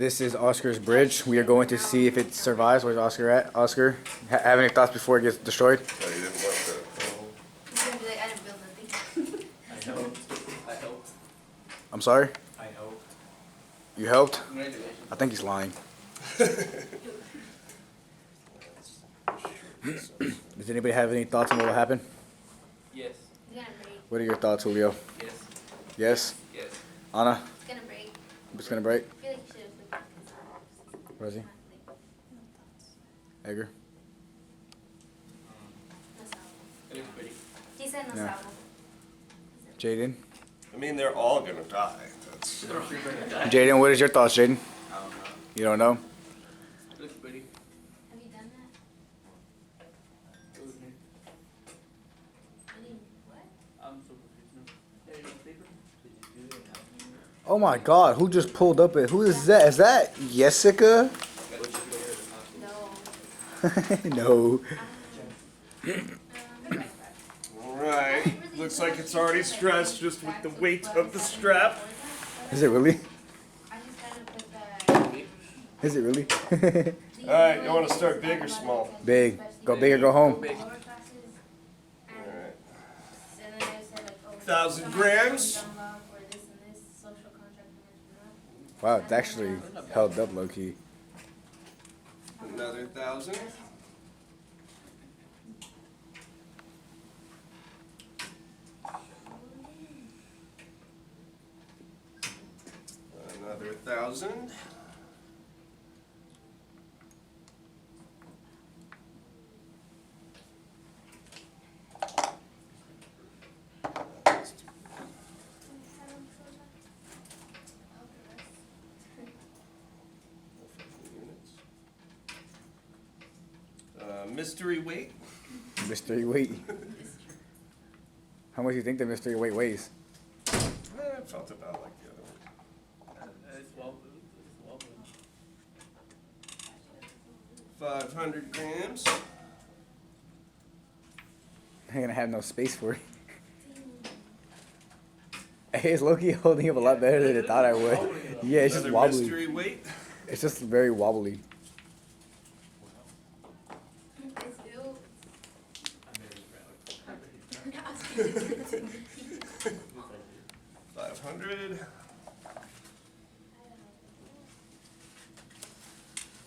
This is Oscar's bridge. We are going to see if it survives. Where's Oscar at? Oscar, have any thoughts before it gets destroyed? No, you didn't want that. He's gonna be like, I didn't build nothing. I helped. I'm sorry? I helped. You helped? Congratulations. I think he's lying. Does anybody have any thoughts on what will happen? Yes. It's gonna break. What are your thoughts, Julio? Yes. Yes? Yes. Anna? It's gonna break. It's gonna break? I feel like you should have looked at this. Rosie? Edgar? No salvo. It looks pretty. He said no Yeah. salvo. Jaden? I mean, they're all gonna die. That's Jaden, what is your thoughts, Jaden? I don't know. You don't know? It looks pretty. Have you done that? It was me. I didn't, what? I'm so professional. There you go, paper. Did you do it? Oh my god, who just pulled up it? Who is that? Is that Jessica? No. No. Alright. Looks like it's already stressed just with the weight of the strap. Is it really? I just gotta put the. Is it really? Alright, you want to start big or small? Big. Go big or go home. Big. Over classes, and Alright. and then I said like over 1,000 grams. for this and this social contract management. Wow, it's actually held up low key. Another 1,000. Another 1,000. Mystery weight. Mystery weight. How much do you think the mystery weight weighs? I felt about like the other one. It's wobbly. It's wobbly. 500 grams. I'm gonna have no space for it. Hey, it's low key holding up a lot better than I thought I would. Yeah, it's just Another wobbly. mystery weight. It's just very wobbly. It's ill. I'm very proud. 500.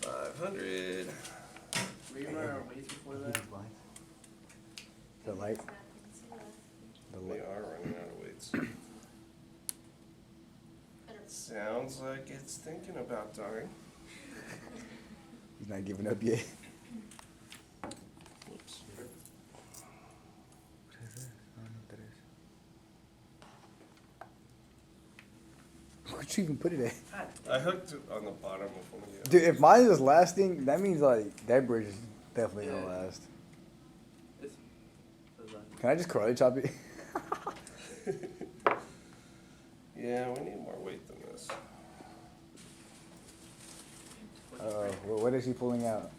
500. Were you running our weights before that? The light. The We light. are running out of weights. Sounds like it's thinking about dying. He's not giving up yet. Whoops. Where'd you even put it at? I hooked it on the bottom of one of the Dude, if mine is lasting, that means like that bridge is definitely gonna last. This. Can I just karate chop it? Yeah, we need more weight than this. What is he pulling out?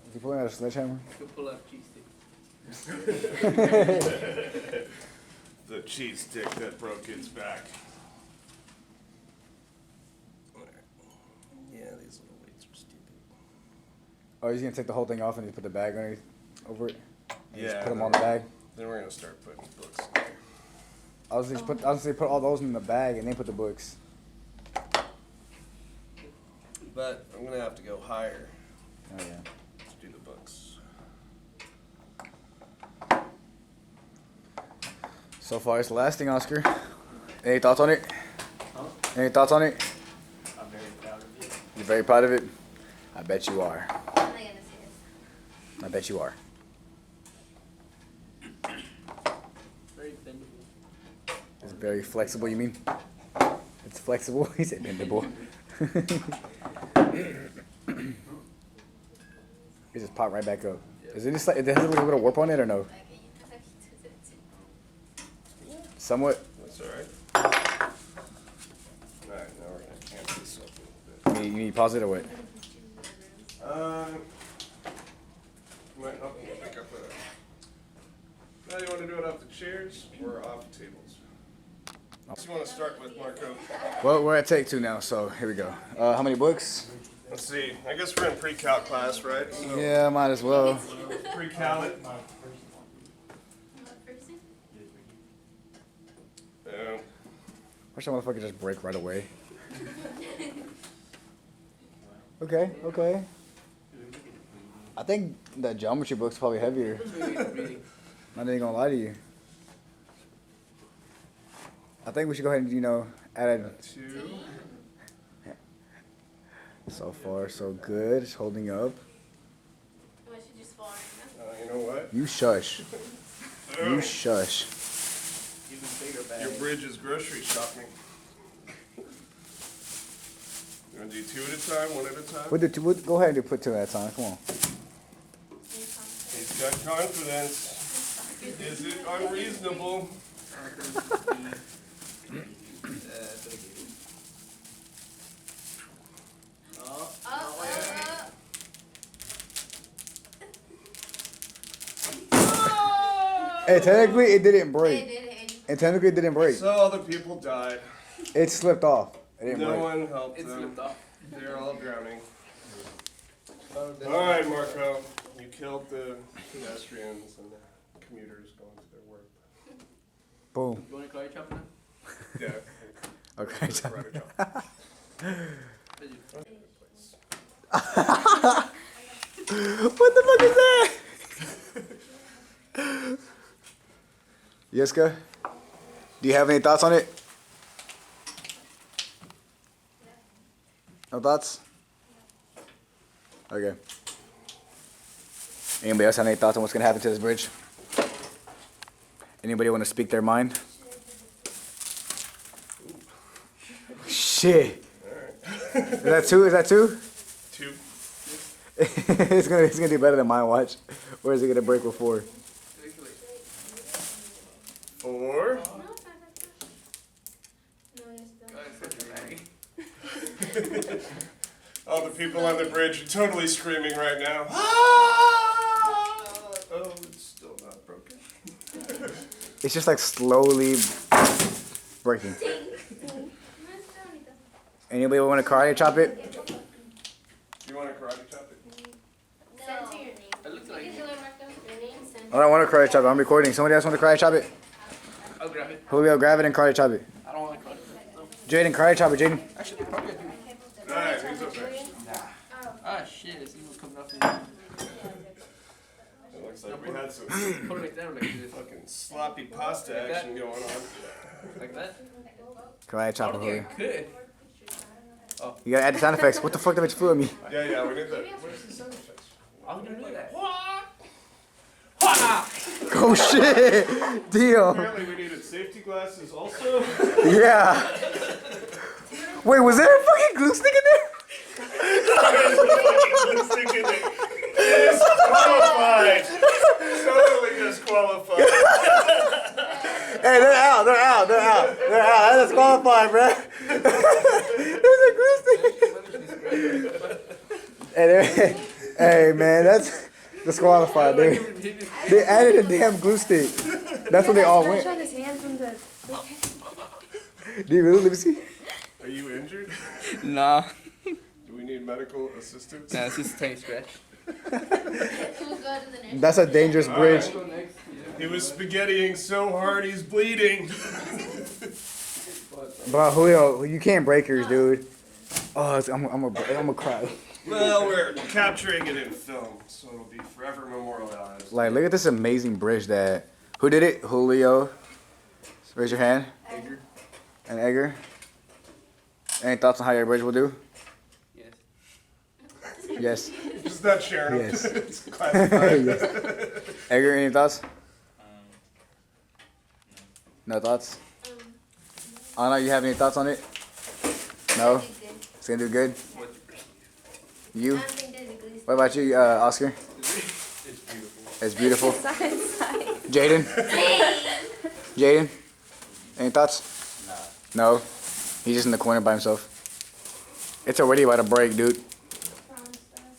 Is he pulling out a sledgehammer? You could pull out cheese stick. The cheese stick that broke its back. Yeah, these little weights are stupid. Oh, he's gonna take the whole thing off and just put the bag underneath over it? And Yeah. Just put them on the bag? Then we're gonna start putting books in there. I was gonna say put all those in the bag and then put the books. But I'm gonna have to go higher Oh yeah. to do the books. So far it's lasting, Oscar. Any thoughts on it? Huh? Any thoughts on it? I'm very proud of you. You're very proud of it? I bet you are. I'm not gonna say this. I bet you are. Very bendable. It's very flexible, you mean? It's flexible? He said bendable. It just popped right back up. Is it just like, it has a little bit of warp on it or no? Somewhat? That's alright. Alright, now we're gonna cancel this up a little bit. You need to pause it or what? Might help me pick up a. Now you want to do it off the chairs or off tables? What do you want to start with, Marco? Well, we're at take 2 now, so here we go. How many books? Let's see. I guess we're in pre-calc class, right? So Yeah, might as well. pre-calc it. Yeah. Watch that motherfucker just break right away. Okay, okay. I think that geometry book's probably heavier. Not even gonna lie to you. I think we should go ahead and, you know, add a... 2. So far, so good. It's holding up. What, should just fall right now? You know what? You shush. You shush. Even bigger bag. Your bridge is grocery shopping. You want to do 2 at a time, 1 at a time? Go ahead and put 2 at a time. Come on. He's got confidence. Is it unreasonable? Hey, technically it didn't break. It didn't. And technically it didn't break. So other people died. It slipped off. It didn't No break. one helped It them. slipped off. They're all drowning. Alright, Marco. You killed the pedestrians and the commuters going to their work. Boom. You want to karate chop now? Yeah. Okay. Karate chop. What the fuck is that? Yeska, do you have any thoughts on it? No thoughts? Okay. Anybody else have any thoughts on what's gonna happen to this bridge? Anybody want to speak their mind? Shit. Is that 2? Is that 2? 2. it's gonna do better than mine. Watch. Or is it gonna break with 4? 4. No, it's not that bad. No, yes, All the people on the bridge are totally screaming right now. Ah! Oh, it's still not broken. It's just like slowly breaking. Anybody want to karate chop it? You want to karate chop it? Censor your name. It looks like You can do it, Marco. Your name, censor. I don't want to karate chop it. I'm recording. Somebody else want to karate chop it? I'll grab it. Julio, grab it and karate chop it. I don't want to karate chop. Jaden, karate chop it, Jaden. Actually, probably I do. Alright, who's up there? Ah, shit. This evil's coming off. It looks like we had some Put it like that or like this. fucking sloppy pasta action going on. Like that? Karate chop it, Okay, Julio. good. You gotta add the sound effects. What the fuck? That bitch flew at me. Yeah, we need that. Where's the sound effects? I was gonna do that. Oh shit! Deal. Apparently we needed safety glasses also. Yeah. Wait, was there a fucking glue stick in there? Disqualified. Totally disqualified. Hey, they're out. That's disqualified, bro. There's a glue stick. Hey, man, that's disqualified, dude. They added a damn glue stick. That's where they all went. His hand from the... Do you really? Let me see. Are you injured? Nah. Do we need medical assistance? Nah, it's just a tiny scratch. We'll go to the next. That's a dangerous bridge. He was spaghettiing so hard he's bleeding. Bro, Julio, you can't break yours, dude. Oh, I'm gonna cry. Well, we're capturing it in film, so it'll be forever memorialized. Like, look at this amazing bridge that... Who did it? Julio. Raise your hand. Edgar. And Edgar. Any thoughts on how your bridge will do? Yes. Yes. Just not sharing them. Yes. It's classified. Yes. Edgar, any thoughts? No thoughts? Anna, you have any thoughts on it? No? It's gonna do good? You? What about you, Oscar? It's beautiful. Jaden? Jaden? Any thoughts? No. He's just in the corner by himself. It's already about to break, dude.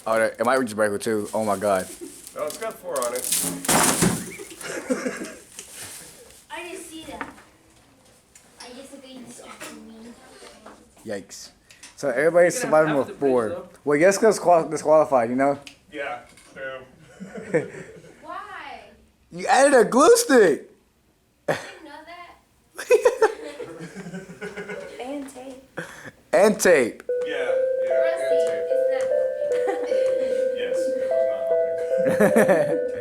Oh, it might just break with 2. Oh my god. Oh, it's got 4 on it. I didn't see that. I just Yikes. So everybody's You're gonna surviving have with to bridge, 4. though. Well, Jessica's disqualified, you know? Yeah. Boom. Why? You added a glue stick! I didn't know that. And tape. And tape. Yeah. Rusty, Yeah. it's not helping. Yes, it was not helping.